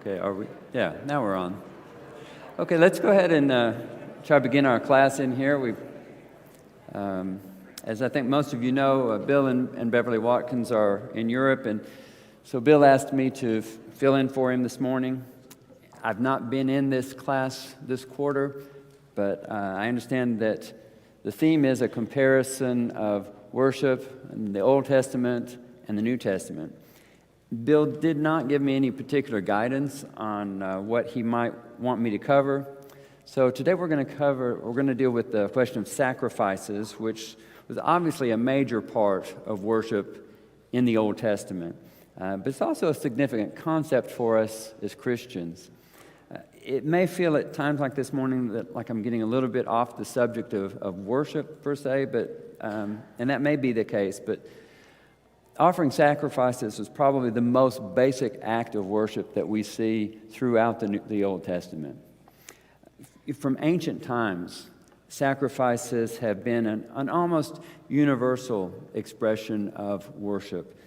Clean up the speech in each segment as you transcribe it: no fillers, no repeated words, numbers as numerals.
Okay, are we? Yeah, now we're on. Okay, let's go ahead and try to begin our class in here. As I think most of you know, Bill and Beverly Watkins are in Europe, and so Bill asked me to fill in for him this morning. I've not been in this class this quarter, but I understand that the theme is a comparison of worship in the Old Testament and the New Testament. Bill did not give me any particular guidance on what he might want me to cover. So today we're going to deal with the question of sacrifices, which was obviously a major part of worship in the Old Testament. But it's also a significant concept for us as Christians. It may feel at times like this morning that like I'm getting a little bit off the subject of worship per se, but and that may be the case, but offering sacrifices is probably the most basic act of worship that we see throughout the Old Testament. From ancient times, sacrifices have been an almost universal expression of worship.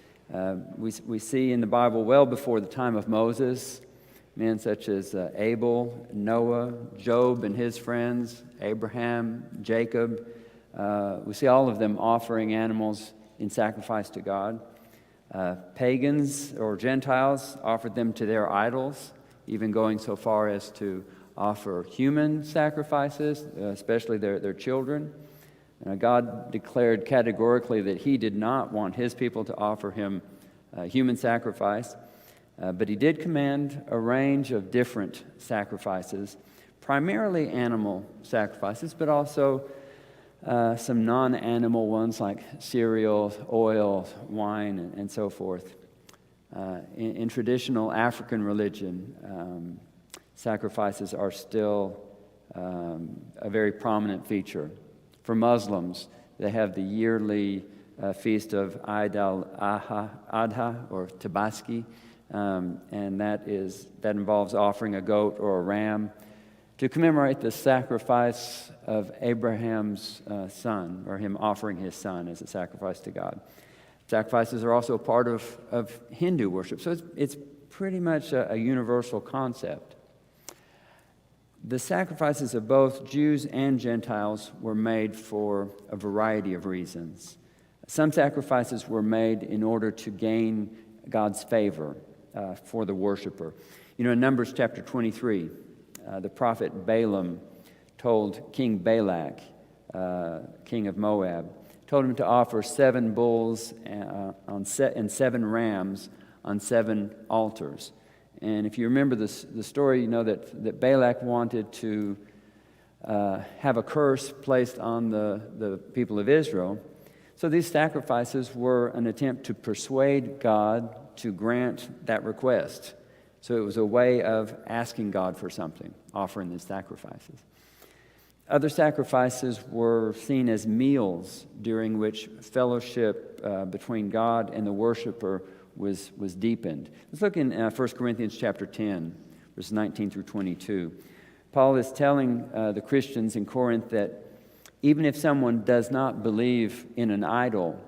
We see in the Bible well before the time of Moses, men such as Abel, Noah, Job and his friends, Abraham, Jacob. We see all of them offering animals in sacrifice to God. Pagans or Gentiles offered them to their idols, even going so far as to offer human sacrifices, especially their children. God declared categorically that he did not want his people to offer him human sacrifice, but he did command a range of different sacrifices, primarily animal sacrifices, but also some non-animal ones like cereal, oil, wine, and so forth. In traditional African religion, sacrifices are still a very prominent feature. For Muslims, they have the yearly feast of Eid al-Adha or Tabaski, and that involves offering a goat or a ram to commemorate the sacrifice of Abraham's son, or him offering his son as a sacrifice to God. Sacrifices are also a part of Hindu worship, so it's pretty much a universal concept. The sacrifices of both Jews and Gentiles were made for a variety of reasons. Some sacrifices were made in order to gain God's favor for the worshiper. You know, in Numbers chapter 23, the prophet Balaam told King Balak, king of Moab, told him to offer 7 bulls and 7 rams on 7 altars. And if you remember the story, you know that Balak wanted to have a curse placed on the people of Israel. So these sacrifices were an attempt to persuade God to grant that request. So it was a way of asking God for something, offering these sacrifices. Other sacrifices were seen as meals during which fellowship between God and the worshiper was deepened. Let's look in 1 Corinthians chapter 10, verses 19 through 22. Paul is telling the Christians in Corinth that even if someone does not believe in an idol,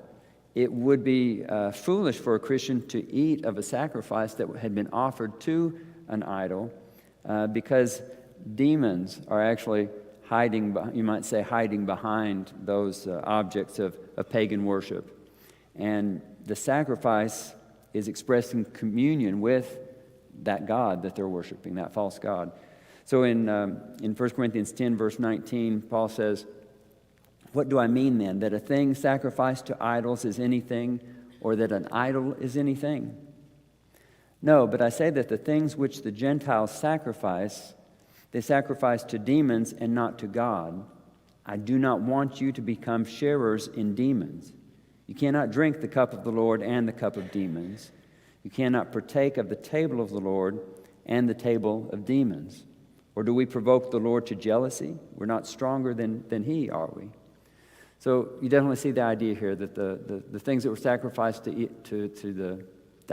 it would be foolish for a Christian to eat of a sacrifice that had been offered to an idol because demons are actually hiding behind those objects of pagan worship. And the sacrifice is expressing communion with that God that they're worshiping, that false God. So in 1 Corinthians 10, verse 19, Paul says, "What do I mean then? That a thing sacrificed to idols is anything, or that an idol is anything? No, but I say that the things which the Gentiles sacrifice, they sacrifice to demons and not to God. I do not want you to become sharers in demons. You cannot drink the cup of the Lord and the cup of demons. You cannot partake of the table of the Lord and the table of demons. Or do we provoke the Lord to jealousy? We're not stronger than he, are we?" So you definitely see the idea here that the things that were sacrificed to the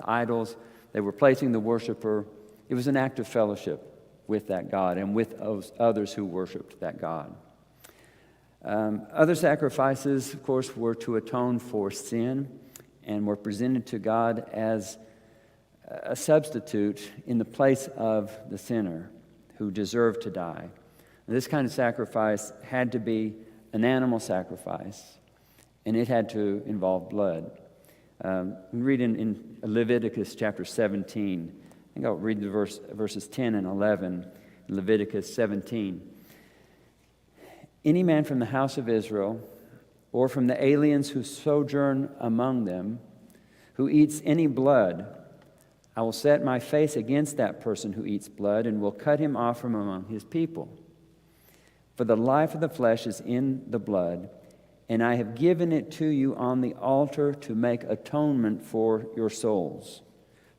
idols, they were placing the worshiper. It was an act of fellowship with that God and with those others who worshiped that God. Other sacrifices, of course, were to atone for sin and were presented to God as a substitute in the place of the sinner who deserved to die. And this kind of sacrifice had to be an animal sacrifice, and it had to involve blood. We read in Leviticus chapter 17. I think I'll read the verses 10 and 11 in Leviticus 17. Any man from the house of Israel or from the aliens who sojourn among them who eats any blood, I will set my face against that person who eats blood and will cut him off from among his people. For the life of the flesh is in the blood, and I have given it to you on the altar to make atonement for your souls.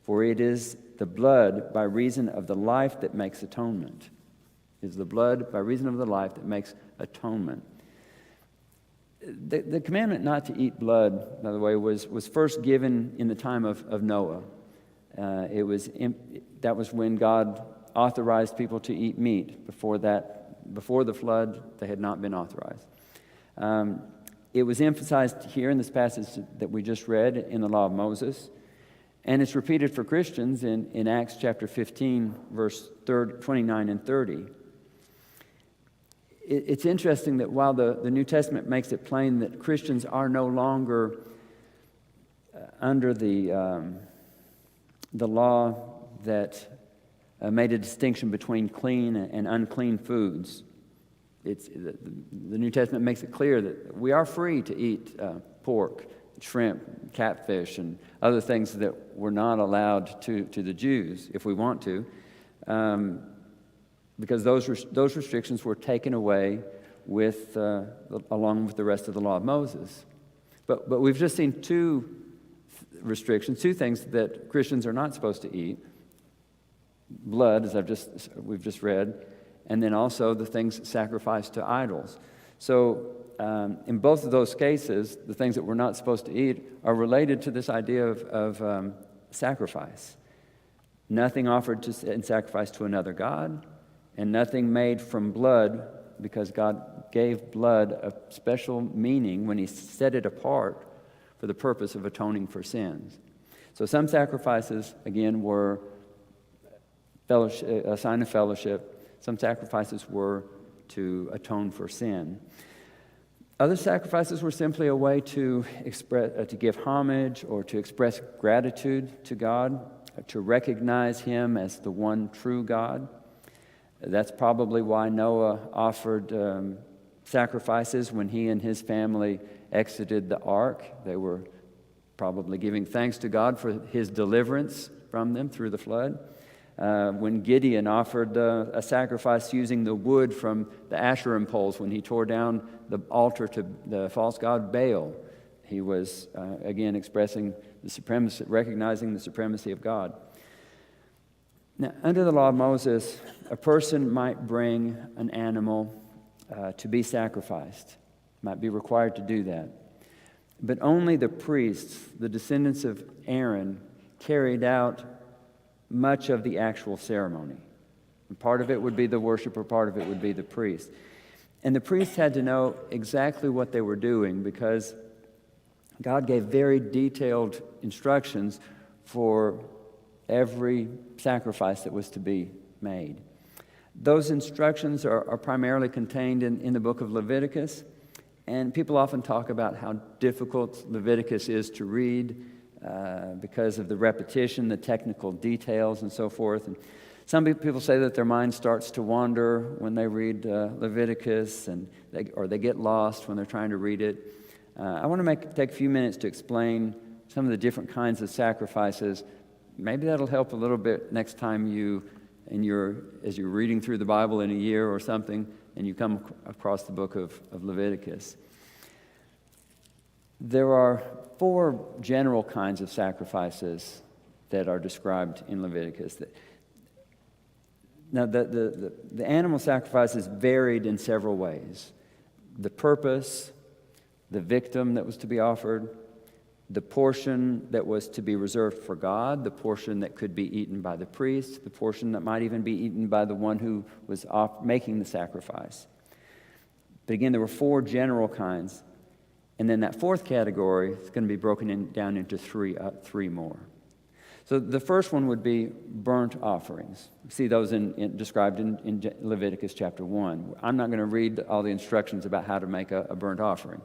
For it is the blood by reason of the life that makes atonement. It is the blood by reason of the life that makes atonement. The commandment not to eat blood, by the way, was first given in the time of Noah. That was when God authorized people to eat meat. Before the flood, they had not been authorized. It was emphasized here in this passage that we just read in the Law of Moses, and it's repeated for Christians in Acts chapter 15, verse 29 and 30. It's interesting that while the New Testament makes it plain that Christians are no longer under the law that made a distinction between clean and unclean foods, the New Testament makes it clear that we are free to eat pork, shrimp, catfish, and other things that were not allowed to the Jews if we want to. Because those restrictions were taken away along with the rest of the Law of Moses. But we've just seen two restrictions, two things that Christians are not supposed to eat: blood, as we've just read, and then also the things sacrificed to idols. So in both of those cases, the things that we're not supposed to eat are related to this idea of sacrifice. Nothing offered in sacrifice to another god, and nothing made from blood, because God gave blood a special meaning when He set it apart for the purpose of atoning for sins. So some sacrifices, again, were a sign of fellowship. Some sacrifices were to atone for sin. Other sacrifices were simply a way to give homage or to express gratitude to God, to recognize Him as the one true God. That's probably why Noah offered sacrifices when he and his family exited the ark. They were probably giving thanks to God for His deliverance from them through the flood. When Gideon offered a sacrifice using the wood from the Asherah poles when he tore down the altar to the false god Baal, he was again expressing the supremacy, recognizing the supremacy of God. Now, under the Law of Moses, a person might bring an animal to be sacrificed, might be required to do that. But only the priests, the descendants of Aaron, carried out much of the actual ceremony. And part of it would be the worshiper, part of it would be the priest. And the priests had to know exactly what they were doing, because God gave very detailed instructions for every sacrifice that was to be made. Those instructions are primarily contained in the book of Leviticus, and people often talk about how difficult Leviticus is to read because of the repetition, the technical details, and so forth. And some people say that their mind starts to wander when they read Leviticus, or they get lost when they're trying to read it. I want to take a few minutes to explain some of the different kinds of sacrifices. Maybe that'll help a little bit next time as you're reading through the Bible in a year or something, and you come across the book of Leviticus. There are 4 general kinds of sacrifices that are described in Leviticus. Now, the animal sacrifices varied in several ways. The purpose, the victim that was to be offered, the portion that was to be reserved for God, the portion that could be eaten by the priest, the portion that might even be eaten by the one who was making the sacrifice. But again, there were 4 general kinds. And then that 4th category is going to be broken down into three more. So the first one would be burnt offerings. You see those described in Leviticus chapter 1. I'm not going to read all the instructions about how to make a burnt offering.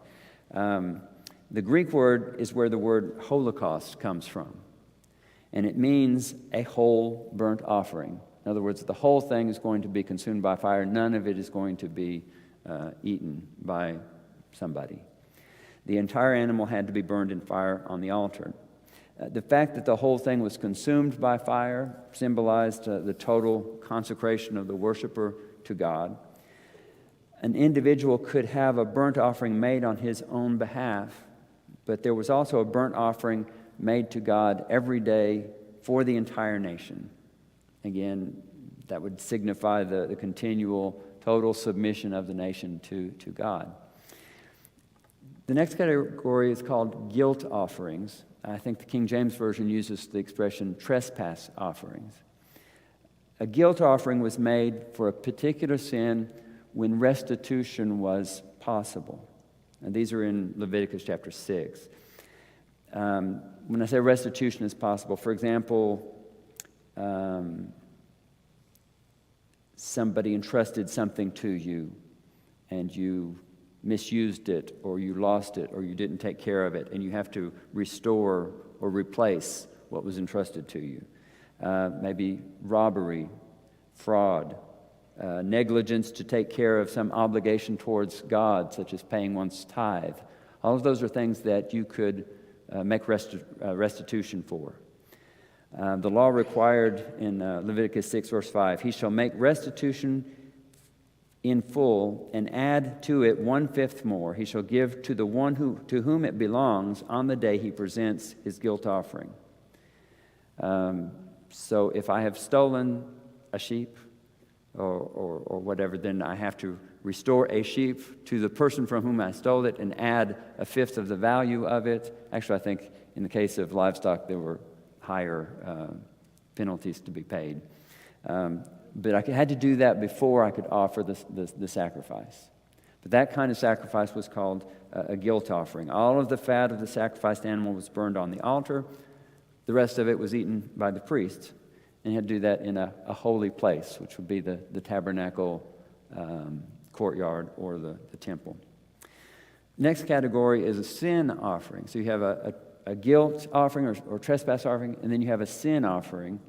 The Greek word is where the word holocaust comes from, and it means a whole burnt offering. In other words, the whole thing is going to be consumed by fire. None of it is going to be eaten by somebody. The entire animal had to be burned in fire on the altar. The fact that the whole thing was consumed by fire symbolized the total consecration of the worshiper to God. An individual could have a burnt offering made on his own behalf, but there was also a burnt offering made to God every day for the entire nation. Again, that would signify the continual, total submission of the nation to God. The next category is called guilt offerings. I think the King James Version uses the expression trespass offerings. A guilt offering was made for a particular sin when restitution was possible. And these are in Leviticus chapter 6. When I say restitution is possible, for example, somebody entrusted something to you and you misused it, or you lost it, or you didn't take care of it, and you have to restore or replace what was entrusted to you. Maybe robbery, fraud, negligence to take care of some obligation towards God, such as paying one's tithe. All of those are things that you could make restitution for. The law required in Leviticus 6, verse 5, he shall make restitution in full and add to it 1/5 more. He shall give to the one to whom it belongs on the day he presents his guilt offering. So if I have stolen a sheep or whatever, then I have to restore a sheep to the person from whom I stole it and add 1/5 of the value of it. Actually, I think in the case of livestock, there were higher penalties to be paid. But I had to do that before I could offer the sacrifice. But that kind of sacrifice was called a guilt offering. All of the fat of the sacrificed animal was burned on the altar. The rest of it was eaten by the priest. And he had to do that in a holy place, which would be the tabernacle courtyard or the temple. Next category is a sin offering. So you have a guilt offering or trespass offering, and then you have a sin offering.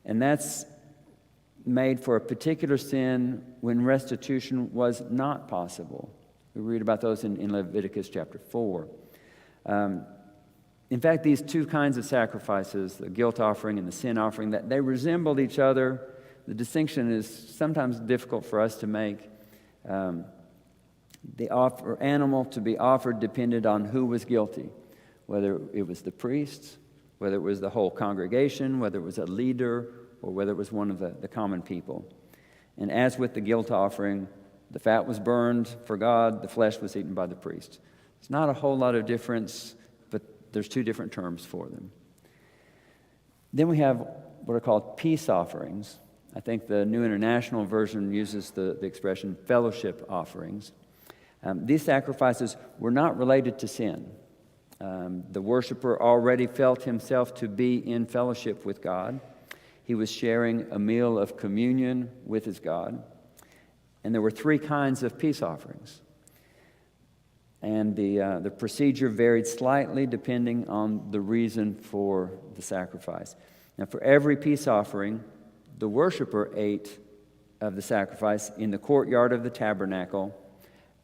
And that's made for a particular sin when restitution was not possible. We read about those in Leviticus chapter 4. In fact, these two kinds of sacrifices, the guilt offering and the sin offering, that they resembled each other. The distinction is sometimes difficult for us to make. The animal to be offered depended on who was guilty, whether it was the priest, whether it was the whole congregation, whether it was a leader, or whether it was one of the common people. And as with the guilt offering, the fat was burned for God, the flesh was eaten by the priest. It's not a whole lot of difference, but there's two different terms for them. Then we have what are called peace offerings. I think the New International Version uses the expression fellowship offerings. These sacrifices were not related to sin. The worshiper already felt himself to be in fellowship with God. He was sharing a meal of communion with his God. And there were three kinds of peace offerings. And the procedure varied slightly depending on the reason for the sacrifice. Now, for every peace offering, the worshiper ate of the sacrifice in the courtyard of the tabernacle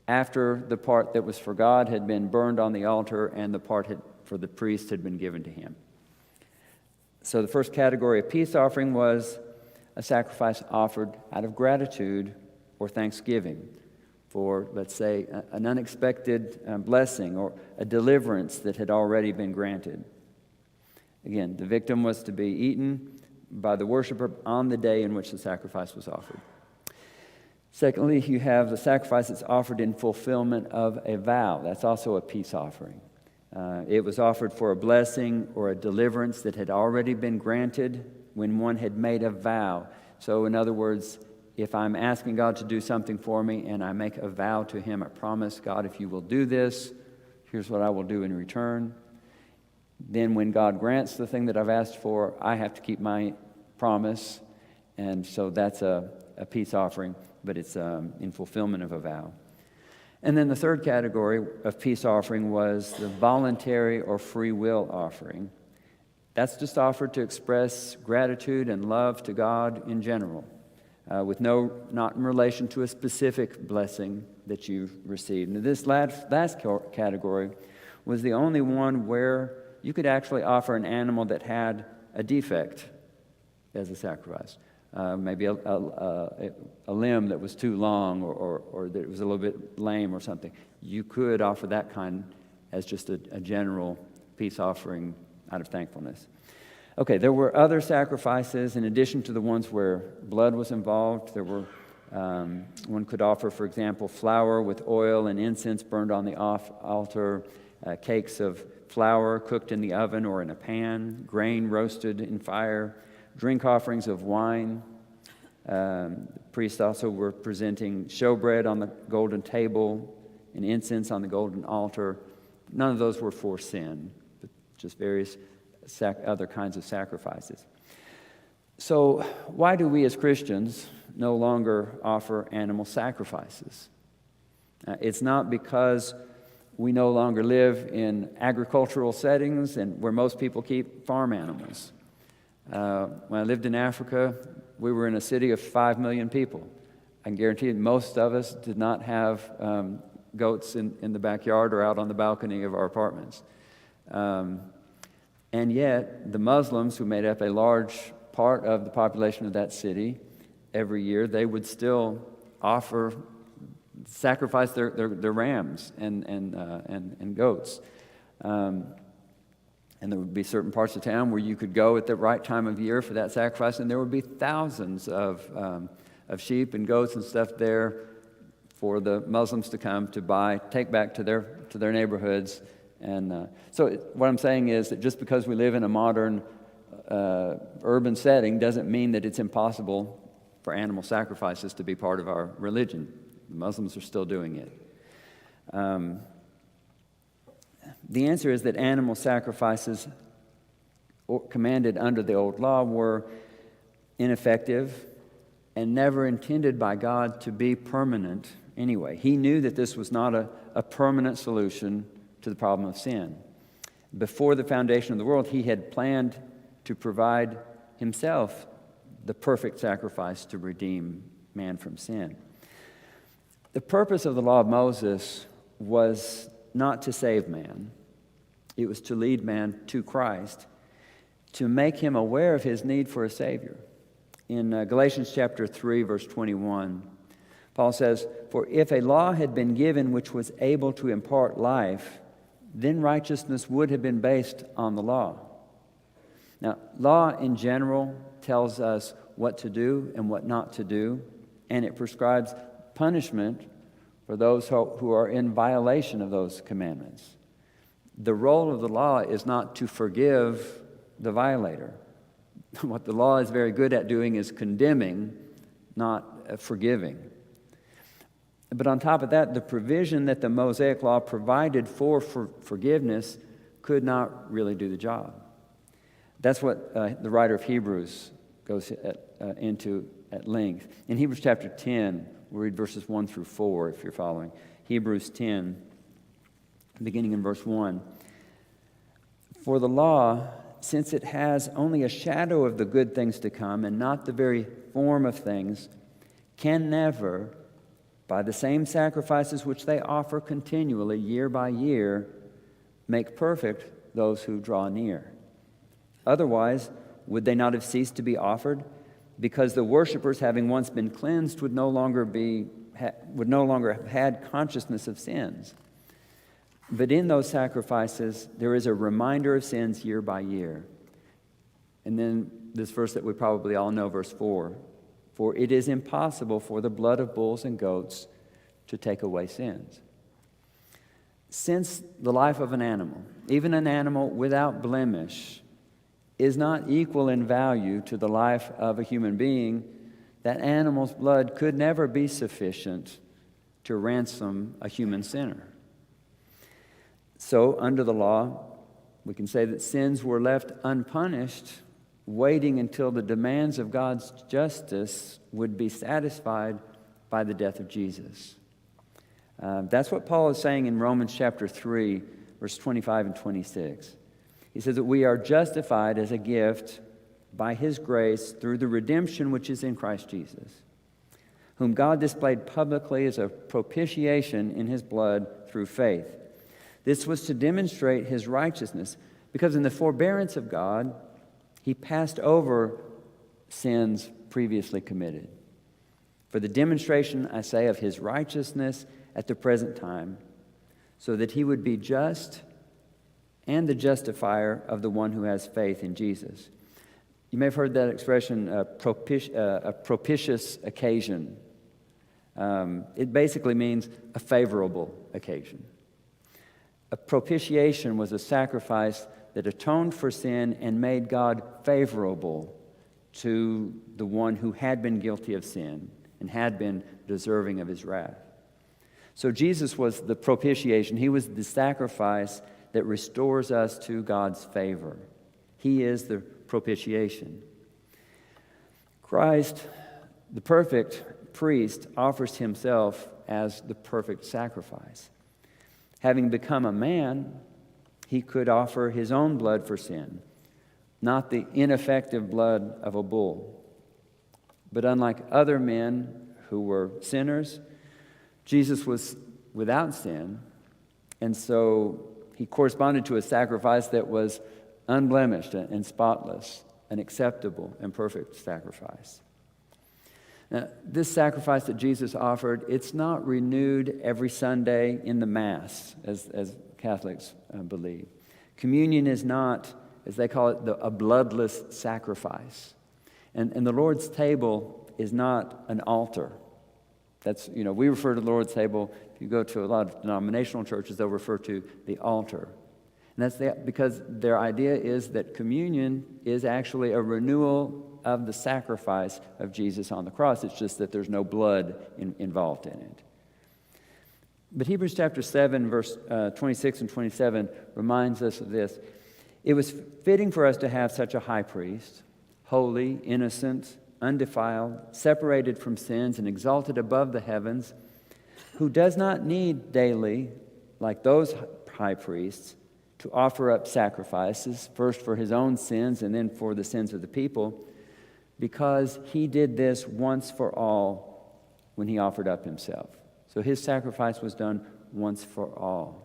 after the part that was for God had been burned on the altar and the part for the priest had been given to him. So the first category of peace offering was a sacrifice offered out of gratitude or thanksgiving for, let's say, an unexpected blessing or a deliverance that had already been granted. Again, the victim was to be eaten by the worshiper on the day in which the sacrifice was offered. Secondly, you have the sacrifice that's offered in fulfillment of a vow. That's also a peace offering. It was offered for a blessing or a deliverance that had already been granted when one had made a vow. So in other words, if I'm asking God to do something for me and I make a vow to him, I promise God, if you will do this, here's what I will do in return. Then when God grants the thing that I've asked for, I have to keep my promise. And so that's a peace offering, but it's in fulfillment of a vow. And then the third category of peace offering was the voluntary or free will offering. That's just offered to express gratitude and love to God in general, not in relation to a specific blessing that you've received. And this last category was the only one where you could actually offer an animal that had a defect as a sacrifice. Maybe a limb that was too long or that it was a little bit lame or something. You could offer that kind as just a general peace offering out of thankfulness. Okay, there were other sacrifices in addition to the ones where blood was involved. There were one could offer, for example, flour with oil and incense burned on the altar, cakes of flour cooked in the oven or in a pan, grain roasted in fire, drink offerings of wine. The priests also were presenting showbread on the golden table and incense on the golden altar. None of those were for sin, but just various other kinds of sacrifices. So why do we as Christians no longer offer animal sacrifices? It's not because we no longer live in agricultural settings and where most people keep farm animals. When I lived in Africa, we were in a city of 5 million people. I can guarantee you most of us did not have goats in the backyard or out on the balcony of our apartments. And yet, the Muslims, who made up a large part of the population of that city, every year they would still sacrifice their rams and goats. And there would be certain parts of town where you could go at the right time of year for that sacrifice, and there would be thousands of sheep and goats and stuff there for the Muslims to come to take back to their neighborhoods. And so what I'm saying is that just because we live in a modern urban setting doesn't mean that it's impossible for animal sacrifices to be part of our religion. The Muslims are still doing it. The answer is that animal sacrifices commanded under the old law were ineffective and never intended by God to be permanent anyway. He knew that this was not a permanent solution to the problem of sin. Before the foundation of the world, he had planned to provide himself the perfect sacrifice to redeem man from sin. The purpose of the law of Moses was not to save man. It was to lead man to Christ, to make him aware of his need for a Savior. In Galatians chapter 3, verse 21, Paul says, "For if a law had been given which was able to impart life, then righteousness would have been based on the law." Now, law in general tells us what to do and what not to do, and it prescribes punishment for those who are in violation of those commandments. The role of the law is not to forgive the violator. What the law is very good at doing is condemning, not forgiving. But on top of that, the provision that the Mosaic law provided for forgiveness could not really do the job. That's what the writer of Hebrews goes into at length. In Hebrews chapter 10, we'll read verses 1 through 4 if you're following. Hebrews 10, beginning in verse 1. "For the law, since it has only a shadow of the good things to come and not the very form of things, can never, by the same sacrifices which they offer continually year by year, make perfect those who draw near. Otherwise, would they not have ceased to be offered? Because the worshipers, having once been cleansed, would no longer have had consciousness of sins. But in those sacrifices, there is a reminder of sins year by year." And then this verse that we probably all know, verse 4. "For it is impossible for the blood of bulls and goats to take away sins." Since the life of an animal, even an animal without blemish, is not equal in value to the life of a human being, that animal's blood could never be sufficient to ransom a human sinner. So, under the law, We can say that sins were left unpunished, waiting until the demands of God's justice would be satisfied by the death of Jesus. That's what Paul is saying in Romans chapter 3, verse 25 and 26. He says that we are justified as a gift by his grace through the redemption which is in Christ Jesus, whom God displayed publicly as a propitiation in his blood through faith. This was to demonstrate his righteousness, because in the forbearance of God, he passed over sins previously committed. For the demonstration, I say, of his righteousness at the present time, so that he would be just and the justifier of the one who has faith in Jesus. You may have heard that expression, a propitious occasion. It basically means a favorable occasion. A propitiation was a sacrifice that atoned for sin and made God favorable to the one who had been guilty of sin and had been deserving of his wrath. So Jesus was the propitiation. He was the sacrifice that restores us to God's favor. He is the propitiation. Christ, the perfect priest, offers himself as the perfect sacrifice. Having become a man, he could offer his own blood for sin, not the ineffective blood of a bull. But unlike other men who were sinners, Jesus was without sin, and so he corresponded to a sacrifice that was unblemished and spotless, an acceptable and perfect sacrifice. Now, this sacrifice that Jesus offered, it's not renewed every Sunday in the Mass, as Catholics believe. Communion is not, as they call it, a bloodless sacrifice. And the Lord's table is not an altar. That's, we refer to the Lord's table, if you go to a lot of denominational churches, they'll refer to the altar. And that's because their idea is that communion is actually a renewal of the sacrifice of Jesus on the cross. It's just that there's no blood involved in it. But Hebrews chapter 7, verse 26 and 27 reminds us of this. It was fitting for us to have such a high priest, holy, innocent, undefiled, separated from sins, and exalted above the heavens, who does not need daily, like those high priests, to offer up sacrifices, first for his own sins and then for the sins of the people, because he did this once for all when he offered up himself. So his sacrifice was done once for all.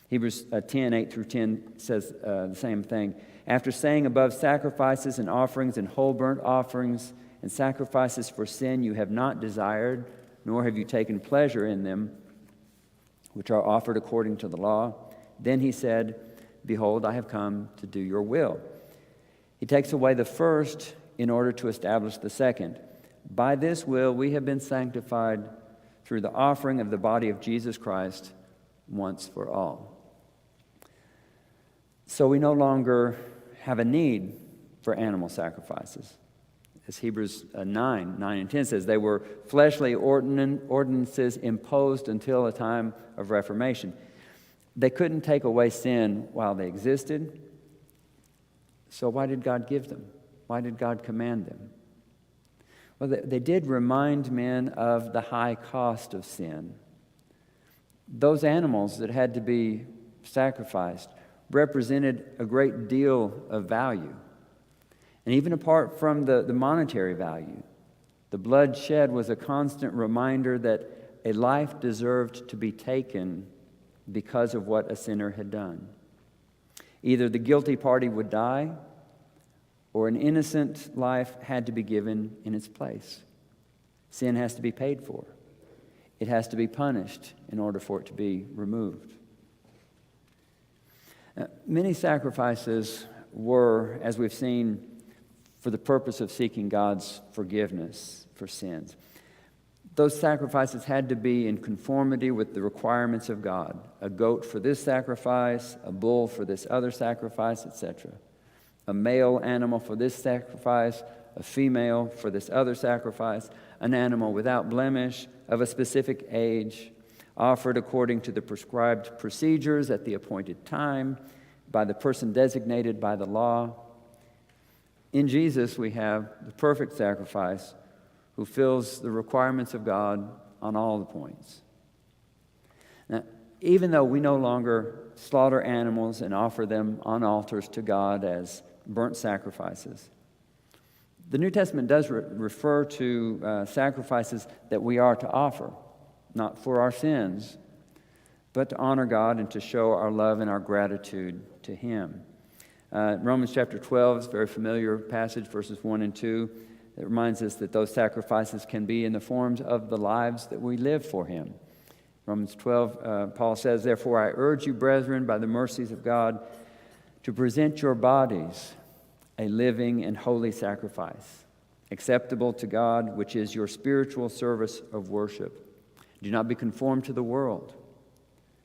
Hebrews 10, 8 through 10 says the same thing. After saying above, sacrifices and offerings and whole burnt offerings and sacrifices for sin you have not desired, nor have you taken pleasure in them, which are offered according to the law. Then he said, behold, I have come to do your will. He takes away the first in order to establish the second. By this will we have been sanctified through the offering of the body of Jesus Christ once for all. So we no longer have a need for animal sacrifices. As Hebrews 9 and 10 says, they were fleshly ordinances imposed until a time of Reformation. They couldn't take away sin while they existed. So why did God give them? Why did God command them? Well, they did remind men of the high cost of sin. Those animals that had to be sacrificed represented a great deal of value. And even apart from the monetary value, the blood shed was a constant reminder that a life deserved to be taken because of what a sinner had done. Either the guilty party would die, or an innocent life had to be given in its place. Sin has to be paid for. It has to be punished in order for it to be removed. Many sacrifices were, as we've seen, for the purpose of seeking God's forgiveness for sins. Those sacrifices had to be in conformity with the requirements of God. A goat for this sacrifice, a bull for this other sacrifice, etc. A male animal for this sacrifice, a female for this other sacrifice, an animal without blemish, of a specific age, offered according to the prescribed procedures at the appointed time, by the person designated by the law. In Jesus, we have the perfect sacrifice who fills the requirements of God on all the points. Now, even though we no longer slaughter animals and offer them on altars to God as burnt sacrifices, the New Testament does refer to sacrifices that we are to offer, not for our sins, but to honor God and to show our love and our gratitude to Him. Romans chapter 12 is a very familiar passage, verses 1 and 2. It reminds us that those sacrifices can be in the forms of the lives that we live for Him. Romans 12, Paul says, "Therefore I urge you, brethren, by the mercies of God, to present your bodies a living and holy sacrifice, acceptable to God, which is your spiritual service of worship. Do not be conformed to the world,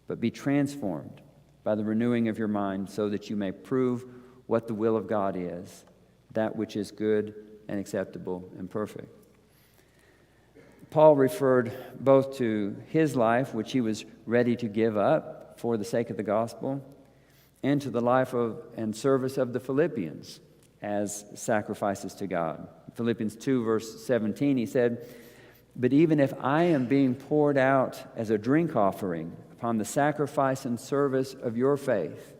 but be transformed by the renewing of your mind, so that you may prove what the will of God is, that which is good and acceptable and perfect." Paul referred both to his life, which he was ready to give up for the sake of the gospel, and to the life of and service of the Philippians as sacrifices to God. Philippians 2, verse 17, he said, "But even if I am being poured out as a drink offering upon the sacrifice and service of your faith,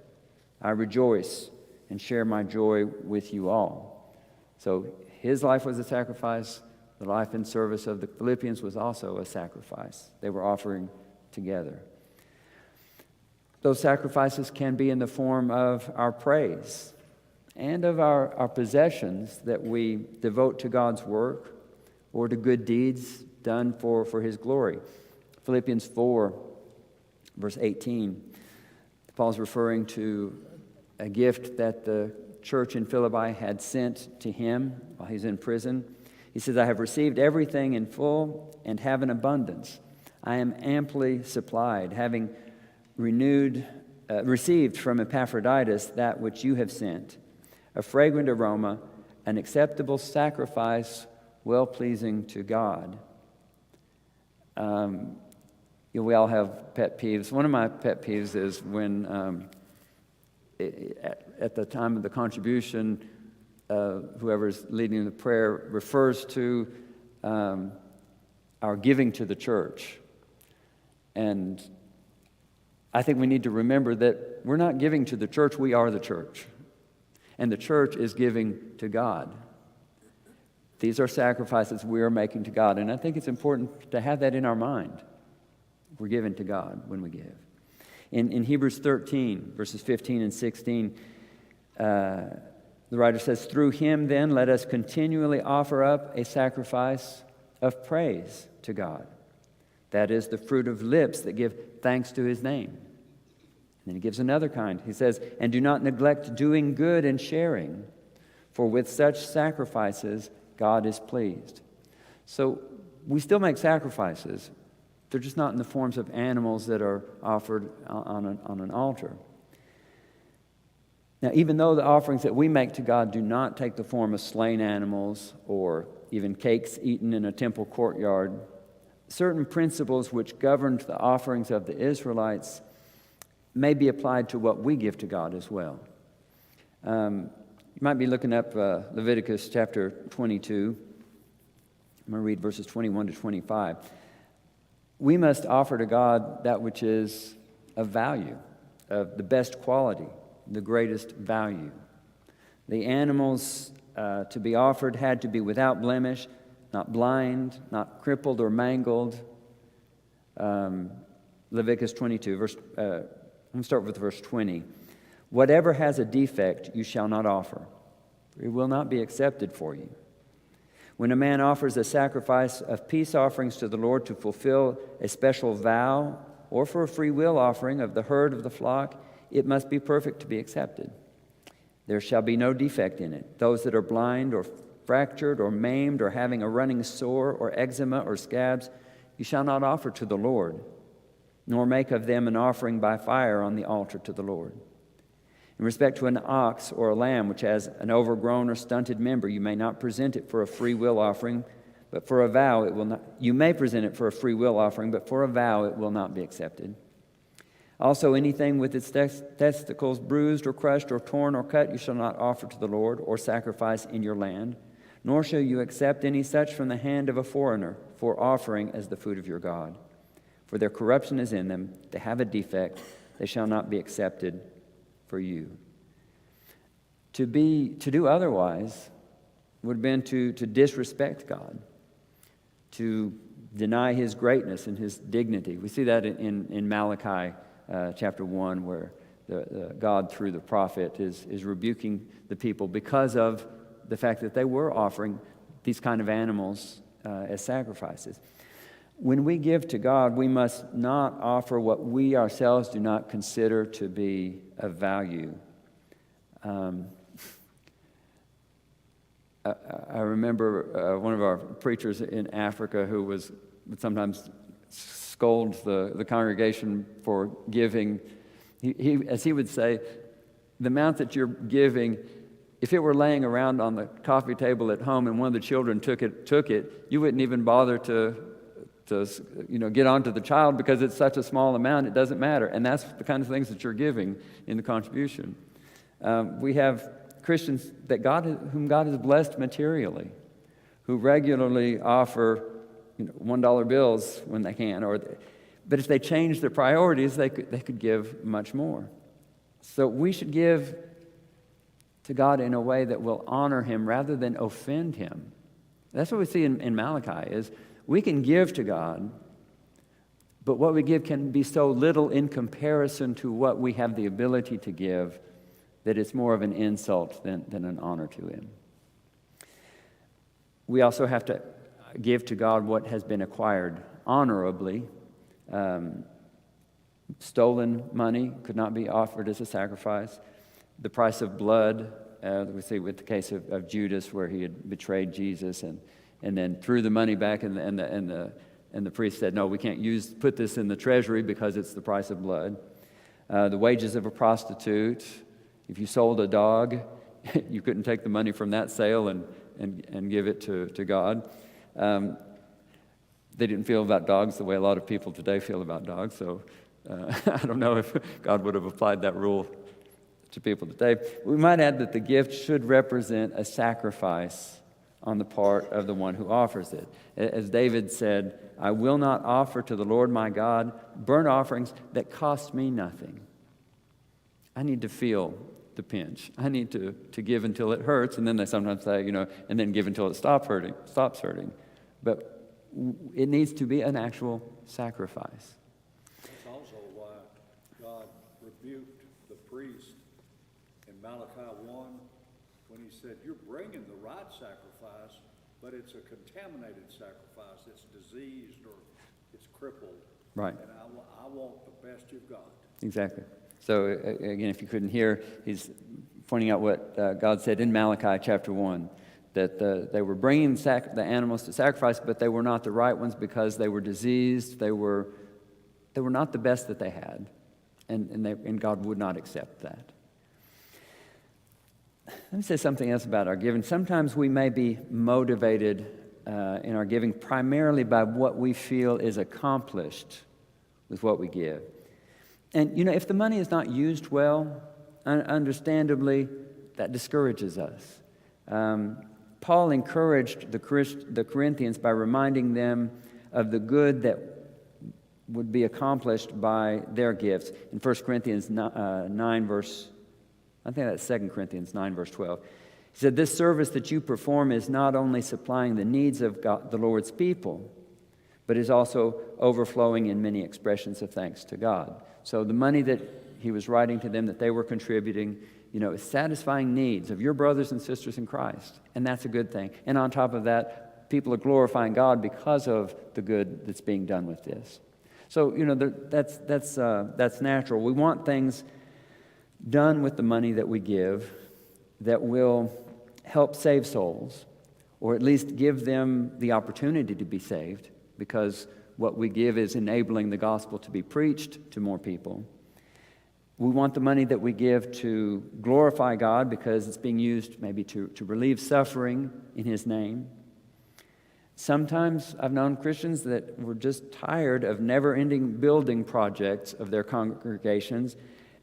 I rejoice and share my joy with you all." So his life was a sacrifice. The life and service of the Philippians was also a sacrifice. They were offering together. Those sacrifices can be in the form of our praise and of our possessions that we devote to God's work or to good deeds done for His glory. Philippians 4, verse 18, Paul's referring to a gift that the church in Philippi had sent to him while he's in prison. He says, "I have received everything in full and have an abundance. I am amply supplied, having received from Epaphroditus that which you have sent, a fragrant aroma, an acceptable sacrifice, well-pleasing to God." We all have pet peeves. One of my pet peeves is when, at the time of the contribution, whoever's leading the prayer refers to our giving to the church. And I think we need to remember that we're not giving to the church, we are the church. And the church is giving to God. These are sacrifices we are making to God. And I think it's important to have that in our mind. We're giving to God when we give. In Hebrews 13, verses 15 and 16, the writer says, "Through Him then let us continually offer up a sacrifice of praise to God. That is the fruit of lips that give thanks to His name." And then he gives another kind. He says, "And do not neglect doing good and sharing, for with such sacrifices God is pleased." So we still make sacrifices. They're just not in the forms of animals that are offered on an altar. Now, even though the offerings that we make to God do not take the form of slain animals or even cakes eaten in a temple courtyard, certain principles which governed the offerings of the Israelites may be applied to what we give to God as well. You might be looking up Leviticus chapter 22. I'm going to read verses 21 to 25. We must offer to God that which is of value, of the best quality, the greatest value. The animals to be offered had to be without blemish, not blind, not crippled or mangled. Leviticus 22, I'm going to start with verse 20. "Whatever has a defect you shall not offer. It will not be accepted for you. When a man offers a sacrifice of peace offerings to the Lord to fulfill a special vow or for a free will offering of the herd of the flock, it must be perfect to be accepted. There shall be no defect in it. Those that are blind or fractured or maimed or having a running sore or eczema or scabs, you shall not offer to the Lord, nor make of them an offering by fire on the altar to the Lord. In respect to an ox or a lamb which has an overgrown or stunted member, you may not present it for a free will offering, but for a vow it will not. You may present it for a free will offering, but for a vow it will not be accepted. Also, anything with its testicles bruised or crushed or torn or cut you shall not offer to the Lord or sacrifice in your land, nor shall you accept any such from the hand of a foreigner for offering as the food of your God. For their corruption is in them, they have a defect, they shall not be accepted for you. To do otherwise would have been to disrespect God, to deny His greatness and His dignity. We see that in Malachi chapter 1, where God, through the prophet, is rebuking the people because of the fact that they were offering these kind of animals as sacrifices. When we give to God, we must not offer what we ourselves do not consider to be of value. I remember one of our preachers in Africa who would sometimes scold the congregation for giving. He, as he would say, the amount that you're giving, if it were laying around on the coffee table at home and one of the children took it, you wouldn't even bother to get onto the child because it's such a small amount, it doesn't matter. And that's the kind of things that you're giving in the contribution. We have Christians whom God has blessed materially, who regularly offer $1 bills when they can, but if they change their priorities, they could give much more. So we should give to God in a way that will honor Him rather than offend Him. That's what we see in Malachi, is we can give to God, but what we give can be so little in comparison to what we have the ability to give that it's more of an insult than an honor to Him. We also have to give to God what has been acquired honorably. Stolen money could not be offered as a sacrifice. The price of blood, we see with the case of Judas, where he had betrayed Jesus and then threw the money back, and the priest said, "No, we can't put this in the treasury because it's the price of blood." The wages of a prostitute. If you sold a dog, you couldn't take the money from that sale and give it to God. They didn't feel about dogs the way a lot of people today feel about dogs, so I don't know if God would have applied that rule to people today. We might add that the gift should represent a sacrifice on the part of the one who offers it. As David said, "I will not offer to the Lord my God burnt offerings that cost me nothing." I need to feel the pinch. I need to give until it hurts, and then they sometimes say, and then give until it stops hurting. But it needs to be an actual sacrifice. That's also why God rebuked the priest in Malachi 1 when He said, "You're bringing the right sacrifice, but it's a contaminated sacrifice. It's diseased or it's crippled. Right. And I want the best you've got." Exactly. So again, if you couldn't hear, he's pointing out what God said in Malachi chapter 1, that they were bringing the animals to sacrifice, but they were not the right ones because they were diseased. They were not the best that they had, and God would not accept that. Let me say something else about our giving. Sometimes we may be motivated in our giving primarily by what we feel is accomplished with what we give. And, if the money is not used well, understandably, that discourages us. Paul encouraged the Corinthians by reminding them of the good that would be accomplished by their gifts. In 1 Corinthians 9, verse, I think that's 2 Corinthians 9, verse 12. He said, "This service that you perform is not only supplying the needs of God, the Lord's people, but is also overflowing in many expressions of thanks to God." So the money that he was writing to them, that they were contributing, is satisfying needs of your brothers and sisters in Christ. And that's a good thing. And on top of that, people are glorifying God because of the good that's being done with this. So, that's natural. We want things done with the money that we give that will help save souls, or at least give them the opportunity to be saved, because what we give is enabling the gospel to be preached to more people. We want the money that we give to glorify God because it's being used maybe to relieve suffering in His name. Sometimes I've known Christians that were just tired of never-ending building projects of their congregations,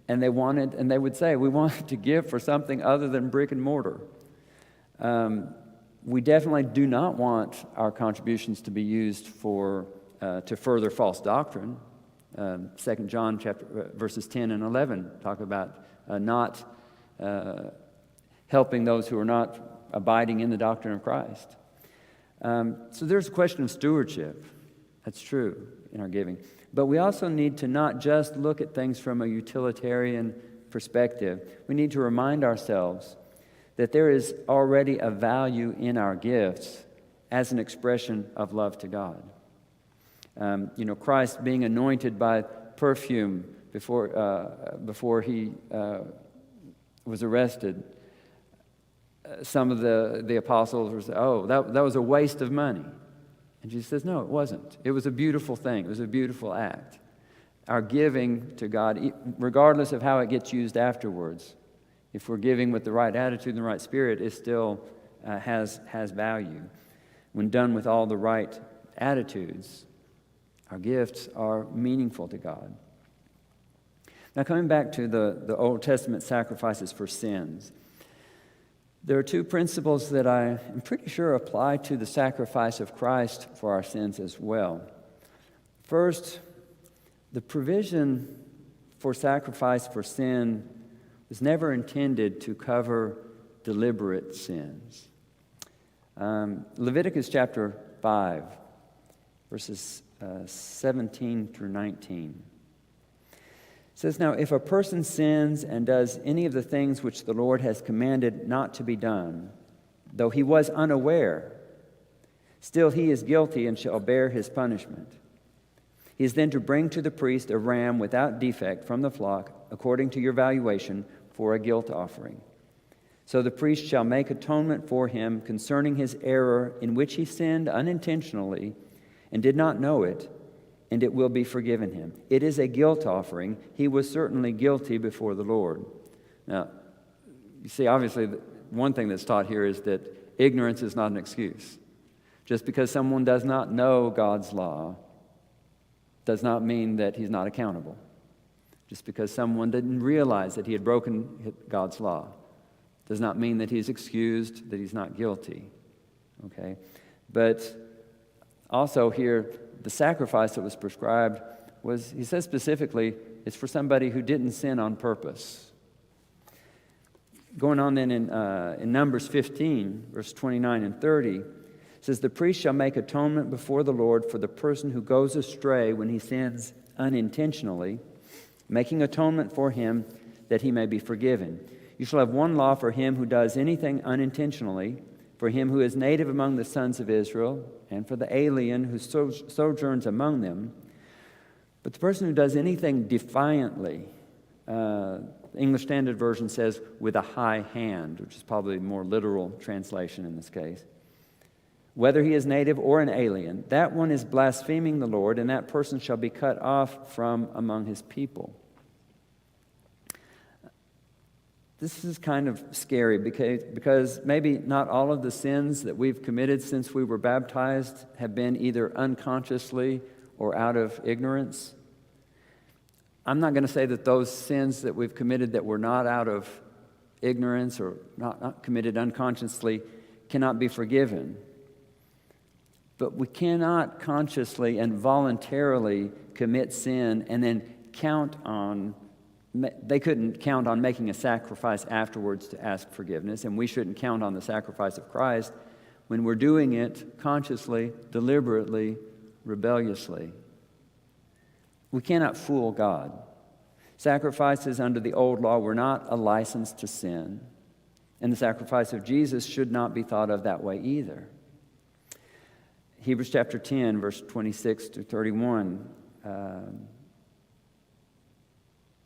and they would say, we want to give for something other than brick and mortar. We definitely do not want our contributions to be used to further false doctrine. 2 John verses 10 and 11 talk about not helping those who are not abiding in the doctrine of Christ. So there's a question of stewardship. That's true in our giving. But we also need to not just look at things from a utilitarian perspective. We need to remind ourselves that there is already a value in our gifts as an expression of love to God. Christ being anointed by perfume before he was arrested. Some of the apostles were saying, oh, that was a waste of money. And Jesus says, no, it wasn't. It was a beautiful thing. It was a beautiful act. Our giving to God, regardless of how it gets used afterwards, if we're giving with the right attitude and the right spirit, it still has value. When done with all the right attitudes, our gifts are meaningful to God. Now, coming back to the Old Testament sacrifices for sins, there are two principles that I am pretty sure apply to the sacrifice of Christ for our sins as well. First, the provision for sacrifice for sin was never intended to cover deliberate sins. Leviticus chapter 5, verses 17 through 19. It says, now, if a person sins and does any of the things which the Lord has commanded not to be done, though he was unaware, still he is guilty and shall bear his punishment. He is then to bring to the priest a ram without defect from the flock, according to your valuation, for a guilt offering. So the priest shall make atonement for him concerning his error in which he sinned unintentionally and did not know it, and it will be forgiven him. It is a guilt offering. He was certainly guilty before the Lord. Now, you see, obviously, one thing that's taught here is that ignorance is not an excuse. Just because someone does not know God's law does not mean that he's not accountable. Just because someone didn't realize that he had broken God's law does not mean that he's excused, that he's not guilty. Okay? But also here, the sacrifice that was prescribed was, he says specifically, it's for somebody who didn't sin on purpose. Going on then in Numbers 15, verse 29 and 30, it says, the priest shall make atonement before the Lord for the person who goes astray when he sins unintentionally, making atonement for him that he may be forgiven. You shall have one law for him who does anything unintentionally, for him who is native among the sons of Israel, and for the alien who sojourns among them. But the person who does anything defiantly, the English Standard Version says, with a high hand, which is probably a more literal translation in this case. Whether he is native or an alien, that one is blaspheming the Lord, and that person shall be cut off from among his people. This is kind of scary because maybe not all of the sins that we've committed since we were baptized have been either unconsciously or out of ignorance. I'm not going to say that those sins that we've committed that were not out of ignorance or not committed unconsciously cannot be forgiven. But we cannot consciously and voluntarily commit sin and then they couldn't count on making a sacrifice afterwards to ask forgiveness, and we shouldn't count on the sacrifice of Christ when we're doing it consciously, deliberately, rebelliously. We cannot fool God. Sacrifices under the old law were not a license to sin, and the sacrifice of Jesus should not be thought of that way either. Hebrews chapter 10, verse 26 to 31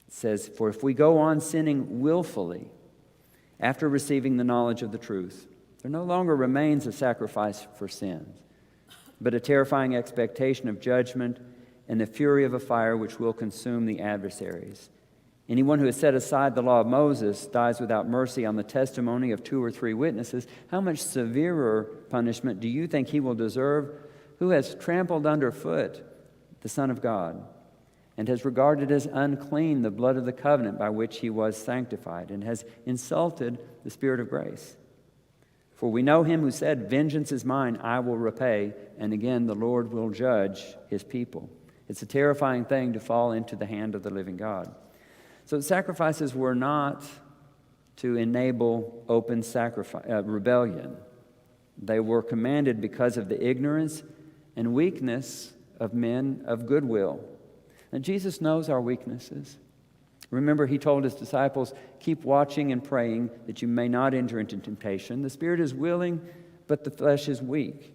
says, for if we go on sinning willfully after receiving the knowledge of the truth, there no longer remains a sacrifice for sins, but a terrifying expectation of judgment and the fury of a fire which will consume the adversaries. Anyone who has set aside the law of Moses dies without mercy on the testimony of 2 or 3 witnesses. How much severer punishment do you think he will deserve who has trampled underfoot the Son of God and has regarded as unclean the blood of the covenant by which he was sanctified and has insulted the Spirit of grace? For we know him who said, 'Vengeance is mine, I will repay,' and again the Lord will judge his people." It's a terrifying thing to fall into the hand of the living God. So sacrifices were not to enable open rebellion. They were commanded because of the ignorance and weakness of men of goodwill. And Jesus knows our weaknesses. Remember, he told his disciples, "Keep watching and praying that you may not enter into temptation. The spirit is willing, but the flesh is weak."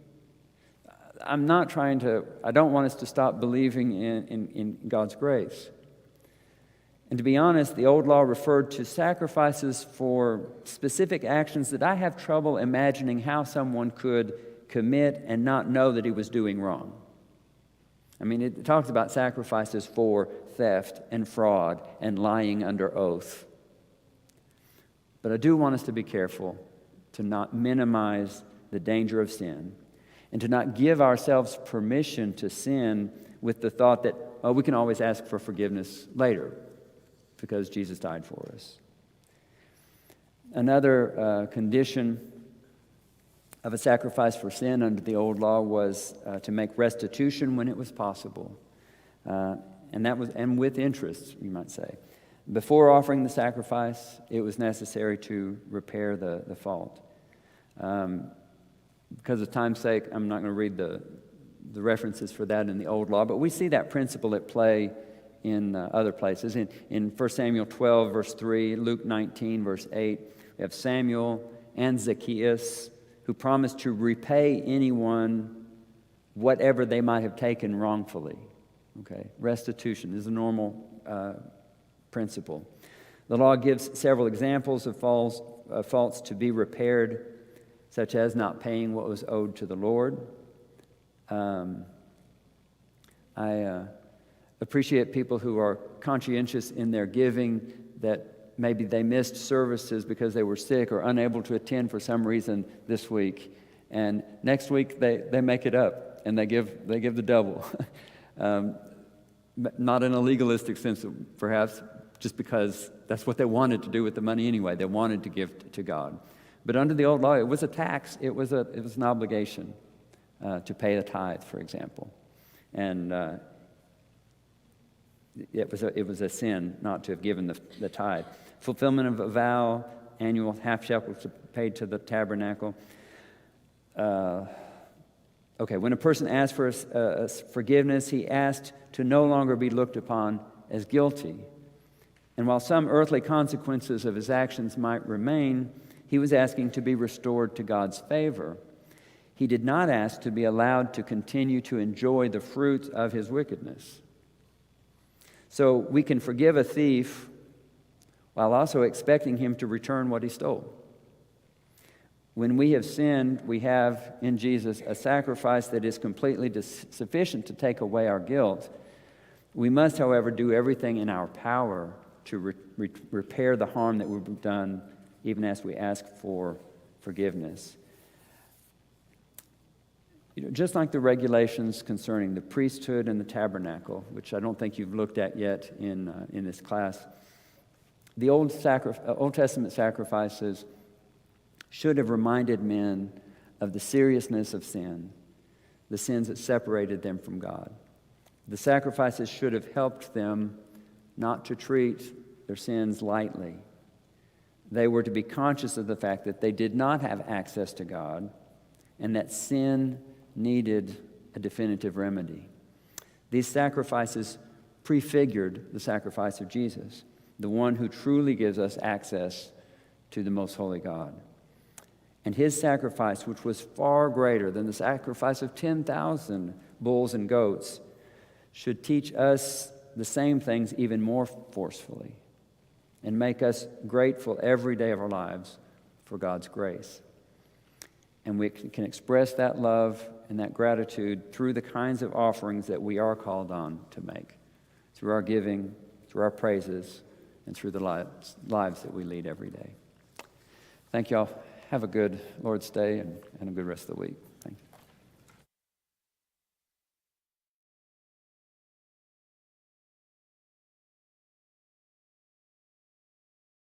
I don't want us to stop believing in God's grace. And to be honest, the old law referred to sacrifices for specific actions that I have trouble imagining how someone could commit and not know that he was doing wrong. I mean, it talks about sacrifices for theft and fraud and lying under oath. But I do want us to be careful to not minimize the danger of sin and to not give ourselves permission to sin with the thought that, oh, we can always ask for forgiveness later because Jesus died for us. Another condition of a sacrifice for sin under the old law was to make restitution when it was possible, and with interest, you might say. Before offering the sacrifice, it was necessary to repair the fault. Because of time's sake, I'm not going to read the references for that in the old law, but we see that principle at play in other places. In 1 Samuel 12, verse 3, Luke 19, verse 8, we have Samuel and Zacchaeus who promised to repay anyone whatever they might have taken wrongfully. Okay, restitution is a normal principle. The law gives several examples of faults to be repaired, such as not paying what was owed to the Lord. I appreciate people who are conscientious in their giving, that maybe they missed services because they were sick or unable to attend for some reason this week, and next week they make it up and they give the double. Not in a legalistic sense, perhaps, just because that's what they wanted to do with the money anyway. They wanted to give to God. But under the old law, it was a tax. It was an obligation to pay the tithe, for example, and it was a sin not to have given the tithe. Fulfillment of a vow, annual half shekel was paid to the tabernacle. When a person asked for forgiveness, he asked to no longer be looked upon as guilty. And while some earthly consequences of his actions might remain, he was asking to be restored to God's favor. He did not ask to be allowed to continue to enjoy the fruits of his wickedness. So we can forgive a thief while also expecting him to return what he stole. When we have sinned, we have in Jesus a sacrifice that is completely sufficient to take away our guilt. We must, however, do everything in our power to repair the harm that we've done, even as we ask for forgiveness. Just like the regulations concerning the priesthood and the tabernacle, which I don't think you've looked at yet in this class, the Old Testament sacrifices should have reminded men of the seriousness of sin, the sins that separated them from God. The sacrifices should have helped them not to treat their sins lightly. They were to be conscious of the fact that they did not have access to God and that sin needed a definitive remedy. These sacrifices prefigured the sacrifice of Jesus, the one who truly gives us access to the most holy God. And his sacrifice, which was far greater than the sacrifice of 10,000 bulls and goats, should teach us the same things even more forcefully and make us grateful every day of our lives for God's grace. And we can express that love and that gratitude through the kinds of offerings that we are called on to make, through our giving, through our praises, and through the lives that we lead every day. Thank you all. Have a good Lord's Day and a good rest of the week. Thank you.